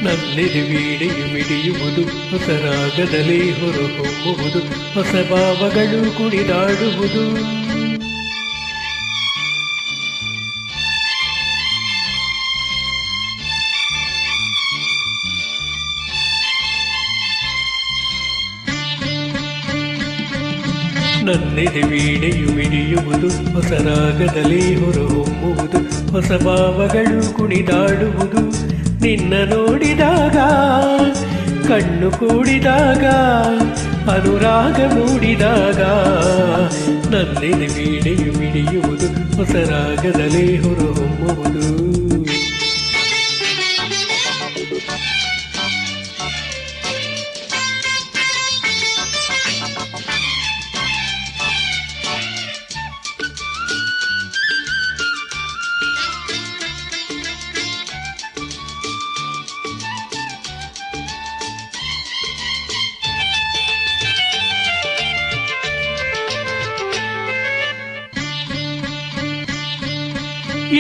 ನನ್ನೆದೆ ವೀಣೆಯು ಮಿಡಿಯುವುದು, ಹೊಸ ರಾಗದಲ್ಲಿ ಹೊರಹೊಮ್ಮುವುದು, ಹೊಸ ಭಾವಗಳು ಕುಣಿದಾಡುವುದು. ನನ್ನೆದೆ ವೀಣೆಯು ಮಿಡಿಯುವುದು, ಹೊಸ ರಾಗದಲ್ಲಿ ಹೊರಹೊಮ್ಮುವುದು, ಹೊಸ ಭಾವಗಳು ಕುಣಿದಾಡುವುದು. ನಿನ್ನ ನೋಡಿದಾಗ ಕಣ್ಣು ಕೂಡಿದಾಗ ಅನುರಾಗ ಮೂಡಿದಾಗ, ನನ್ನೆದೆ ವೀಣೆಯು ಮಿಡಿಯುವುದು, ಹೊಸ ರಾಗದಲ್ಲಿ ಹೊರಹೊಮ್ಮುವುದು.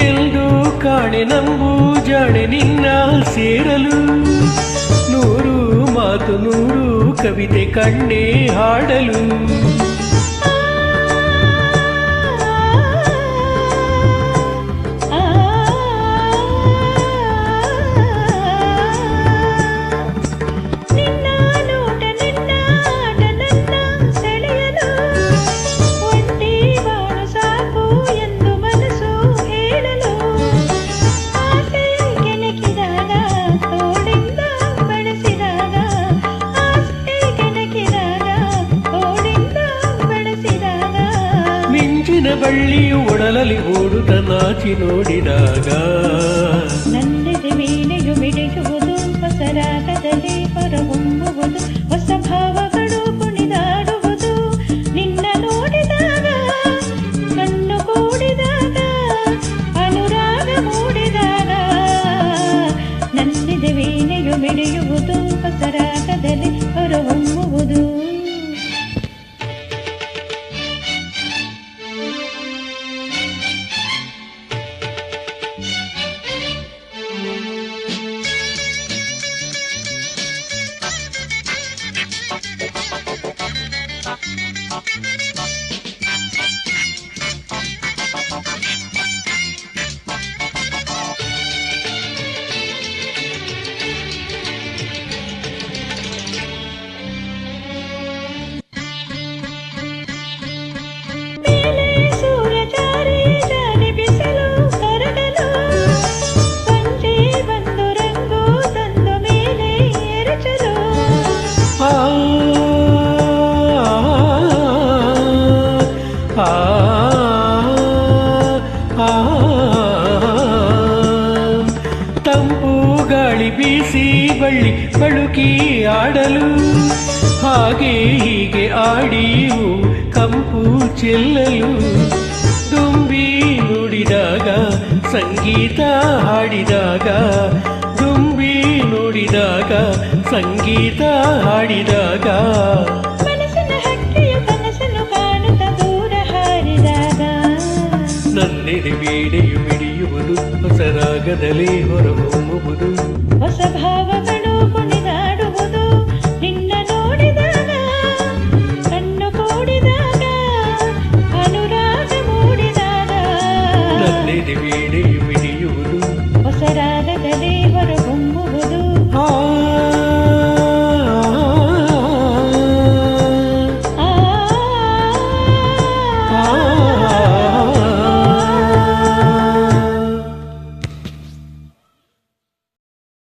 ಎಂದು ಕಾಣೆ ನಂಬು ಜಾಣೆ ನಿನ್ನ ಸೇರಲು, ನೂರು ಮಾತು ನೂರು ಕವಿತೆ ಕಣ್ಣೆ ಹಾಡಲು. ಬಳ್ಳಿಯು ಒಡಲಲ್ಲಿ ಓಡುತ್ತ ನಾಚಿ ನೋಡಿದಾಗ, ನನ್ನೆದೆ ವೀಣೆಯು ಮಿಡಿಯುವುದು, ಹೊಸ ರಾಗದಲ್ಲಿ ಹೊರಹೊಮ್ಮುವುದು, ಹೊಸ ಭಾವಗಳು ಕುಣಿದಾಡುವುದು. ನಿನ್ನ ನೋಡಿದಾಗ ಕಣ್ಣು ಕೂಡಿದಾಗ ಅನುರಾಗ ಮೂಡಿದಾಗ, ನನ್ನೆದೆ ವೀಣೆಯು ಮಿಡಿಯುವುದು, ಹೊಸ ರಾಗದಲ್ಲಿ ಹೊರಹೊಮ್ಮುವುದು. ತಂಪು ಗಾಳಿ ಬೀಸಿ ಬಳ್ಳಿ ಬಳುಕಿ ಆಡಲು, ಹಾಗೆ ಹೀಗೆ ಆಡಿಯು ಕಂಪು ಚೆಲ್ಲಲು. ದುಂಬಿ ನುಡಿದಾಗ ಸಂಗೀತ ಹಾಡಿದಾಗ, ದುಂಬಿ ನುಡಿದಾಗ ಸಂಗೀತ ಹಾಡಿದಾಗ, ನನ್ನೆದೆ ವೀಣೆಯು ಮಿಡಿಯುವುದು, ಹೊಸ ರಾಗದಲ್ಲಿ ಹೊರಹೊಮ್ಮುವುದು, ಹೊಸ ಭಾವಗಳು ಕುಣಿದಾಡುವುದು. ನಿನ್ನ ನೋಡಿದಾಗ ಕಣ್ಣು ಕೂಡಿದಾಗ ಅನುರಾಗ ಮೂಡಿದಾಗ, ನನ್ನೆದೆ ವೀಣೆಯು ಮಿಡಿಯುವುದು, ಹೊಸ ರಾಗದಲ್ಲಿ ಹೊರಹೊಮ್ಮುವುದು.